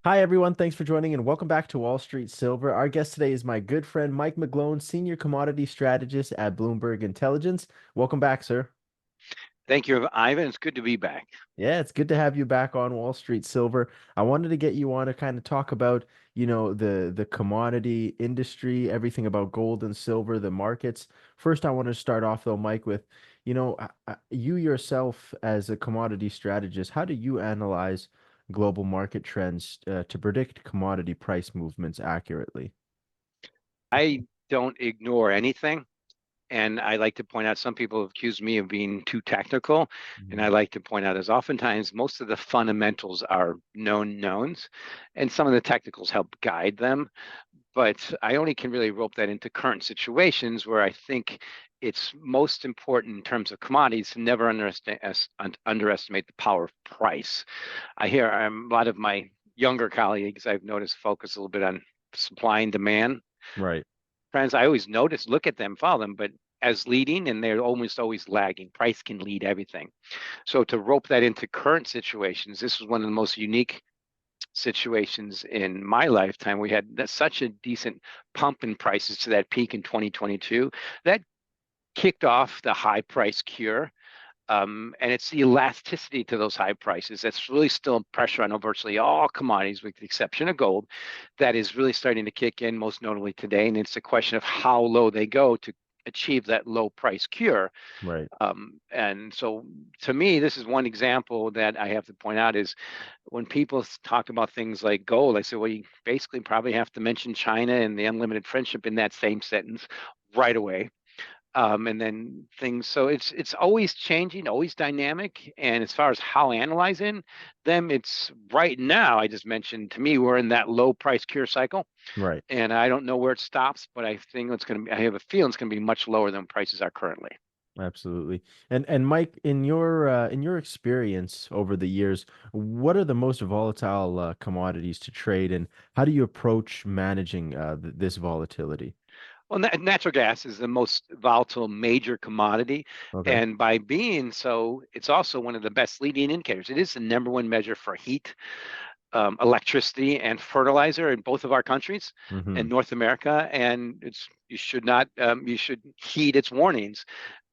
Hi, everyone. Thanks for joining and welcome back to Wall Street Silver. Our guest today is my good friend Mike McGlone, Senior Commodity Strategist at Bloomberg Intelligence. Welcome back, sir. Thank you, Ivan. It's good to be back. Yeah, it's good to have you back on Wall Street Silver. I wanted to get you on to kind of talk about, the commodity industry, everything about gold and silver, the markets. First, I want to start off though, Mike, with, you yourself as a commodity strategist, how do you analyze global market trends to predict commodity price movements accurately? I don't ignore anything. And I like to point out some people have accused me of being too technical. And I Mhm. like to point out is oftentimes most of the fundamentals are known knowns, and some of the technicals help guide them. But I only can really rope that into current situations where I think it's most important in terms of commodities to never underestimate the power of price. I hear a lot of my younger colleagues I've noticed focus a little bit on supply and demand Right. trends. I always notice, look at them, follow them, but as leading, and they're almost always lagging. Price can lead everything. So to rope that into current situations, this was one of the most unique situations in my lifetime. We had such a decent pump in prices to that peak in 2022 that kicked off the high price cure. And it's the elasticity to those high prices that's really still pressure on virtually all commodities, with the exception of gold, that is really starting to kick in, most notably today. And it's a question of how low they go to achieve that low price cure. Right. And so to me, this is one example that I have to point out is when people talk about things like gold, I say, well, you basically probably have to mention China and the unlimited friendship in that same sentence right away. And then things, so it's always changing, always dynamic. And as far as how analyzing them, it's right now, I just mentioned, to me, we're in that low price cure cycle. Right. And I don't know where it stops, but I think it's going to be, I have a feeling it's going to be much lower than prices are currently. Absolutely. And Mike, in your experience over the years, what are the most volatile commodities to trade, and how do you approach managing this volatility? Well, natural gas is the most volatile major commodity. Okay. And by being so, it's also one of the best leading indicators. It is the number one measure for heat, electricity, and fertilizer in both of our countries Hmm. in North America. And it's you should not you should heed its warnings.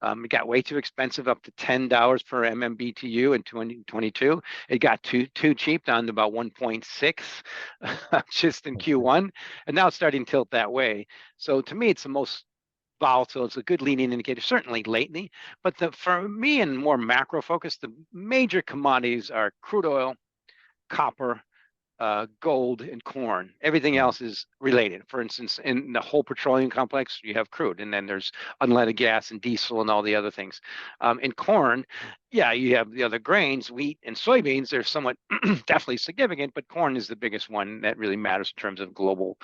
It got way too expensive, up to $10 per MMBTU in 2022. It got too cheap, down to about 1.6 just in Q1, and now it's starting to tilt that way. So to me, it's the most volatile. It's a good leading indicator, certainly lately. But for me, and more macro focus, the major commodities are crude oil, copper, gold, and corn. Everything Right. else is related. For instance, in the whole petroleum complex, you have crude, and then there's unleaded gas and diesel and all the other things. In corn, yeah, you have the other grains, wheat and soybeans. They're somewhat definitely significant, but corn is the biggest one that really matters in terms of global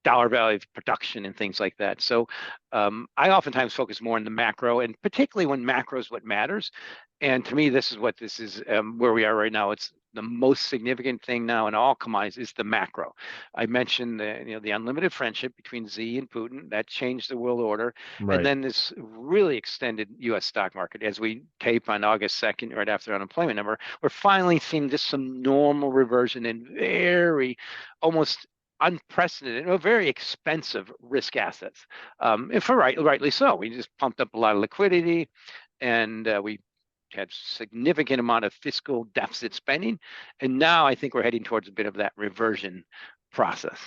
dollar value of production and things like that. So I oftentimes focus more on the macro, and particularly when macro is what matters. And to me, this is what this is where we are right now. It's the most significant thing now in all commodities is the macro. I mentioned the unlimited friendship between Xi and Putin that changed the world order, and Right. then this really extended U.S. stock market as we tape on August 2nd, right after unemployment number. We're finally seeing just some normal reversion in very almost unprecedented, very expensive risk assets. And rightly so. We just pumped up a lot of liquidity, and we had significant amount of fiscal deficit spending. And now I think we're heading towards a bit of that reversion process.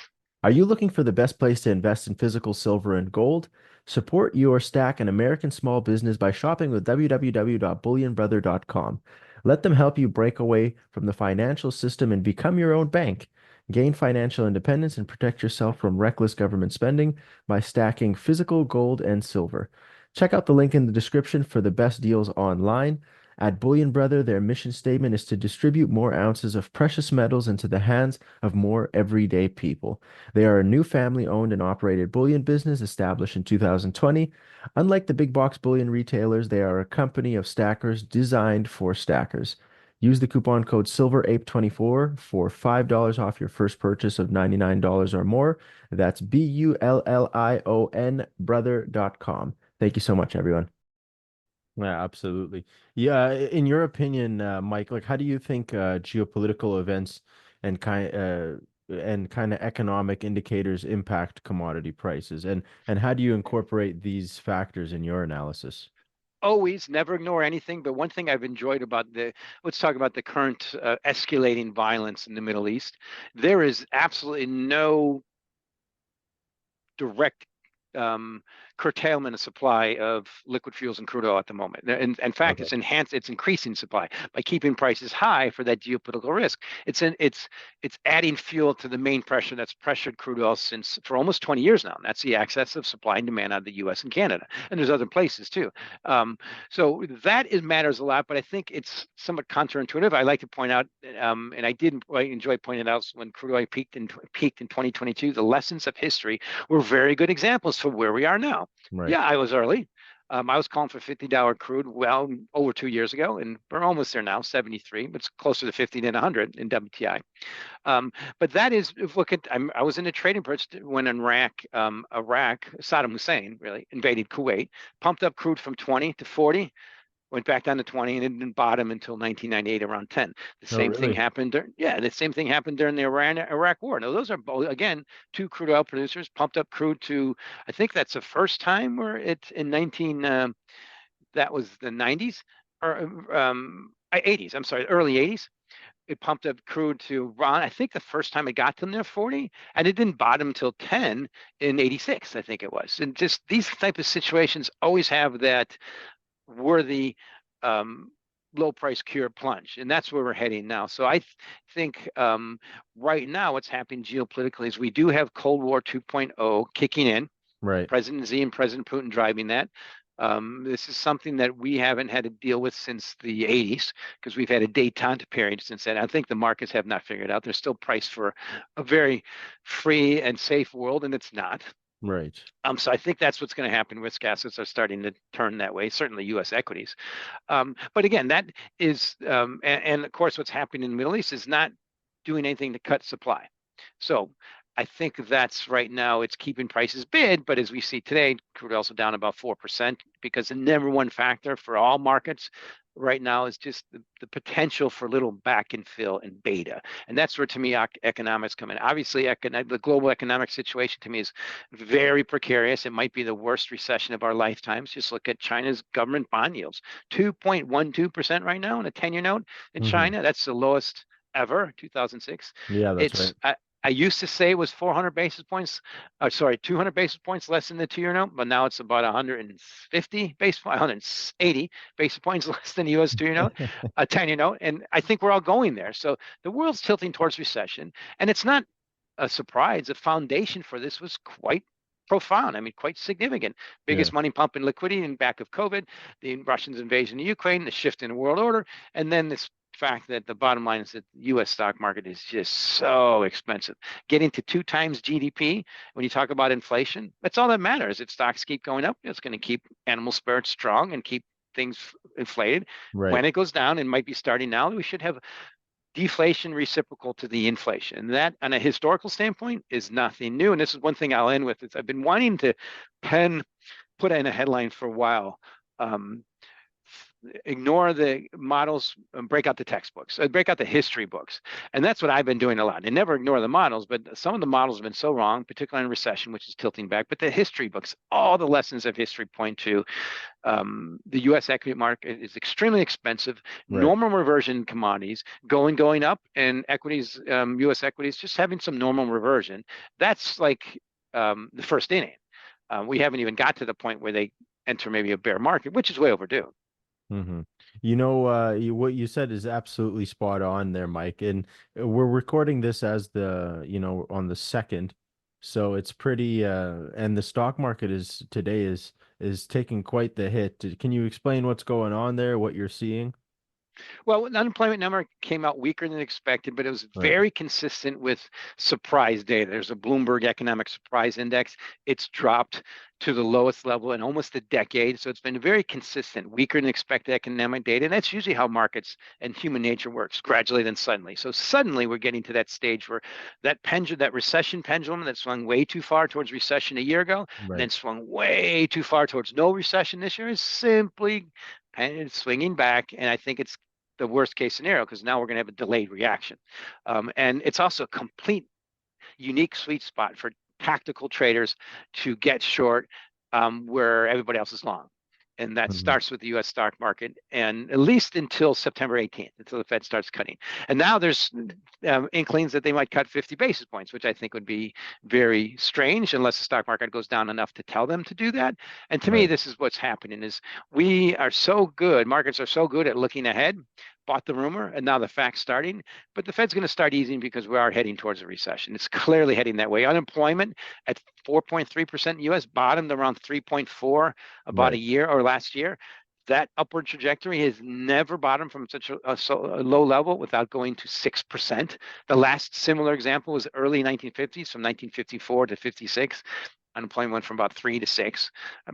Are you looking for the best place to invest in physical silver and gold? Support your stack, an American small business, by shopping with www.bullionbrother.com. Let them help you break away from the financial system and become your own bank. Gain financial independence and protect yourself from reckless government spending by stacking physical gold and silver. Check out the link in the description for the best deals online. At Bullion Brother, their mission statement is to distribute more ounces of precious metals into the hands of more everyday people. They are a new family-owned and operated bullion business established in 2020. Unlike the big box bullion retailers, they are a company of stackers designed for stackers. Use the coupon code SILVERAPE24 for $5 off your first purchase of $99 or more. That's BULLION brother.com. Thank you so much, everyone. Yeah, absolutely. Yeah, in your opinion, Mike, like how do you think geopolitical events, and kind of economic indicators impact commodity prices? And how do you incorporate these factors in your analysis? Always never ignore anything. But one thing I've enjoyed about let's talk about the current escalating violence in the Middle East. There is absolutely no direct um, curtailment of supply of liquid fuels and crude oil at the moment. In fact, Okay. it's increasing supply by keeping prices high for that geopolitical risk. It's adding fuel to the main pressure that's pressured crude oil since for almost 20 years now. And that's the excess of supply and demand out of the U.S. and Canada, and there's other places too. Um, so that is matters a lot, but I think it's somewhat counterintuitive. I like to point out, and I enjoy pointing out when crude oil peaked in 2022, the lessons of history were very good examples for where we are now. Right. Yeah, I was early. I was calling for $50 crude well over 2 years ago, and we're almost there now, 73, but it's closer to 50 than 100 in WTI. But that is, if look at, I was in a trading bridge when Iraq, Saddam Hussein really invaded Kuwait, pumped up crude from 20 to 40, went back down to 20 and it didn't bottom until 1998 around 10. The Oh, same thing really? happened the same thing happened during the Iran-Iraq war. Now those are both again two crude oil producers pumped up crude to, I think that's the first time where it in 19 that was the 90s or 80s, I'm sorry, early 80s. It pumped up crude to Ron. I think the first time it got to near 40, and it didn't bottom until 10 in 86, I think it was. And just these type of situations always have that worthy um, low price cure plunge. And that's where we're heading now. So think right now what's happening geopolitically is we do have Cold War 2.0 kicking in. Right. President Xi and President Putin driving that. This is something that we haven't had to deal with since the 80s because we've had a détente period since then. I think the markets have not figured out. They're still priced for a very free and safe world, and it's not. Right. So I think that's what's going to happen. Risk assets are starting to turn that way, certainly U.S. equities. But again, that is, and of course, what's happening in the Middle East is not doing anything to cut supply. So I think that's right now it's keeping prices bid, but as we see today, crude also down about 4% because the number one factor for all markets right now is just the potential for little back and fill and beta. And that's where to me economics come in. Obviously, the global economic situation to me is very precarious. It might be the worst recession of our lifetimes. Just look at China's government bond yields, 2.12% right now on a 10-year note in Hmm. China. That's the lowest ever, 2006. Yeah, that's It's right. I used to say it was 400 basis points, sorry, 200 basis points less than the 2-year note, but now it's about 150 basis points, 180 basis points less than the US 2-year note, a 10-year note. And I think we're all going there. So the world's tilting towards recession. And it's not a surprise. The foundation for this was quite profound. I mean, quite significant. Yeah. Biggest money pump in liquidity in back of COVID, the Russians' invasion of Ukraine, the shift in the world order, and then this fact that the bottom line is that the U.S. stock market is just so expensive. Getting to 2 times GDP, when you talk about inflation, that's all that matters. If stocks keep going up, it's going to keep animal spirits strong and keep things inflated. Right. When it goes down, and might be starting now, we should have deflation reciprocal to the inflation. And that, on a historical standpoint, is nothing new. And this is one thing I'll end with. Is I've been wanting to put in a headline for a while. Um, Ignore the models, break out the textbooks, break out the history books. And that's what I've been doing a lot. And never ignore the models, but some of the models have been so wrong, particularly in recession, which is tilting back. But the history books, all the lessons of history point to the U.S. equity market is extremely expensive. Right. Normal reversion in commodities going up, and equities, U.S. equities, just having some normal reversion. That's like the first inning. We haven't even got to the point where they enter maybe a bear market, which is way overdue. Hmm. What you said is absolutely spot on there, Mike. And we're recording this as on the second. So it's pretty and the stock market is today is taking quite the hit. Can you explain what's going on there, what you're seeing? Well, the unemployment number came out weaker than expected, but it was Right. very consistent with surprise data. There's a Bloomberg Economic Surprise Index. It's dropped to the lowest level in almost a decade. So it's been very consistent, weaker than expected economic data. And that's usually how markets and human nature works, gradually then suddenly. So suddenly we're getting to that stage where that recession pendulum that swung way too far towards recession a year ago, and Right. then swung way too far towards no recession this year is simply swinging back. And I think it's the worst case scenario because now we're going to have a delayed reaction. And it's also a complete unique sweet spot for tactical traders to get short where everybody else is long. And that Mhm. starts with the US stock market, and at least until September 18th, until the Fed starts cutting. And now there's inklings that they might cut 50 basis points, which I think would be very strange unless the stock market goes down enough to tell them to do that. And to me, Right. this is what's happening is we are so good, markets are so good at looking ahead, bought the rumor, and now the fact's starting. But the Fed's going to start easing because we are heading towards a recession. It's clearly heading that way. Unemployment at 4.3% US bottomed around 3.4 about a Right. year or last year. That upward trajectory has never bottomed from such a low level without going to 6%. The last similar example was early 1950s, from 1954 to 56. Unemployment went from about 3 to 6.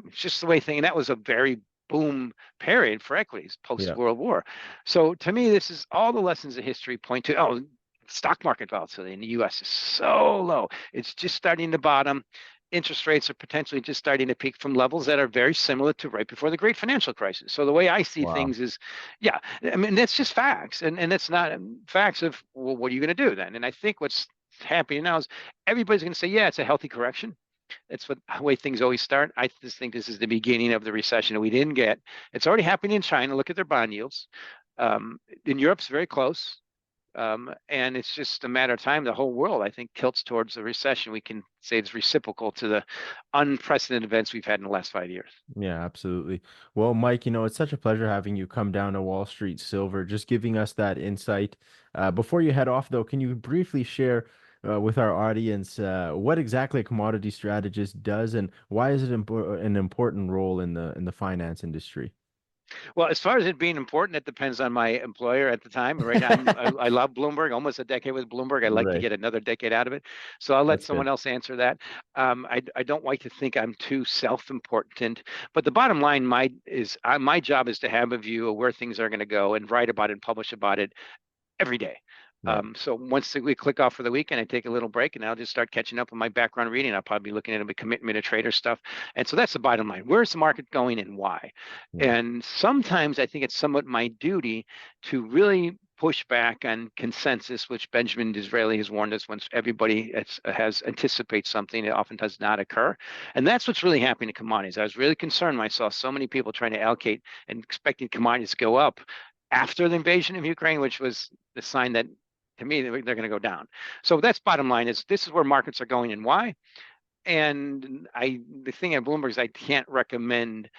It's just the way thing, and that was a very boom period for equities post Yeah. World War. So to me, this is all the lessons of history point to, oh, stock market volatility in the US is so low. It's just starting to bottom. Interest rates are potentially just starting to peak from levels that are very similar to right before the great financial crisis. So the way I see Wow. things is, yeah, I mean, that's just facts. And it's not facts of, well, what are you going to do then? And I think what's happening now is everybody's going to say, yeah, it's a healthy correction. It's what the way things always start. I just think this is the beginning of the recession that we didn't get. It's already happening in China. Look at their bond yields. In Europe's very close. And it's just a matter of time. The whole world, I think, tilts towards a recession. We can say it's reciprocal to the unprecedented events we've had in the last 5 years. Yeah, absolutely. Well, Mike, it's such a pleasure having you come down to Wall Street Silver, just giving us that insight. Before you head off, though, can you briefly share with our audience what exactly a commodity strategist does and why is it an important role in the finance industry? Well, as far as it being important, it depends on my employer at the time. Right now, I love Bloomberg, almost a decade with Bloomberg. I like to Right. get another decade out of it. So I'll let That's someone good. else answer that. I don't like to think I'm too self-important, but the bottom line my job is to have a view of where things are going to go and write about it and publish about it every day. Right. So once we click off for the weekend, I take a little break and I'll just start catching up on my background reading. I'll probably be looking at a commitment of trader stuff. And so that's the bottom line. Where's the market going and why? Yeah. And sometimes I think it's somewhat my duty to really push back on consensus, which Benjamin Disraeli has warned us once everybody has anticipates something, it often does not occur. And that's what's really happening to commodities. I was really concerned when I saw so many people trying to allocate and expecting commodities to go up after the invasion of Ukraine, which was the sign that to me they're going to go down. So that's bottom line is this is where markets are going and why. And the thing at Bloomberg is I can't recommend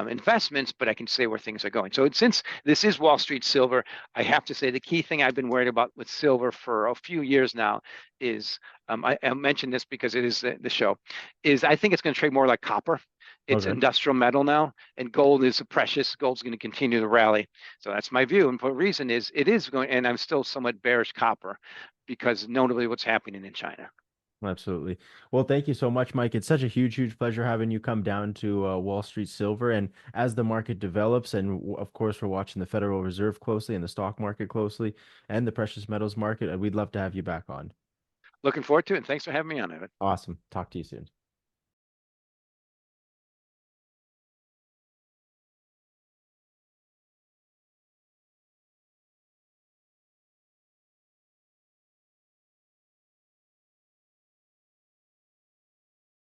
investments, but I can say where things are going. So since this is Wall Street Silver, I have to say the key thing I've been worried about with silver for a few years now is I mentioned this because it is the show is I think it's going to trade more like copper. It's Okay. industrial metal now, and gold is precious. Gold's going to continue to rally. So that's my view. And the reason is it is going, and I'm still somewhat bearish copper because notably what's happening in China. Absolutely. Well, thank you so much, Mike. It's such a huge, huge pleasure having you come down to Wall Street Silver. And as the market develops, and of course, we're watching the Federal Reserve closely and the stock market closely and the precious metals market, we'd love to have you back on. Looking forward to it. And thanks for having me on, Evan. Awesome. Talk to you soon.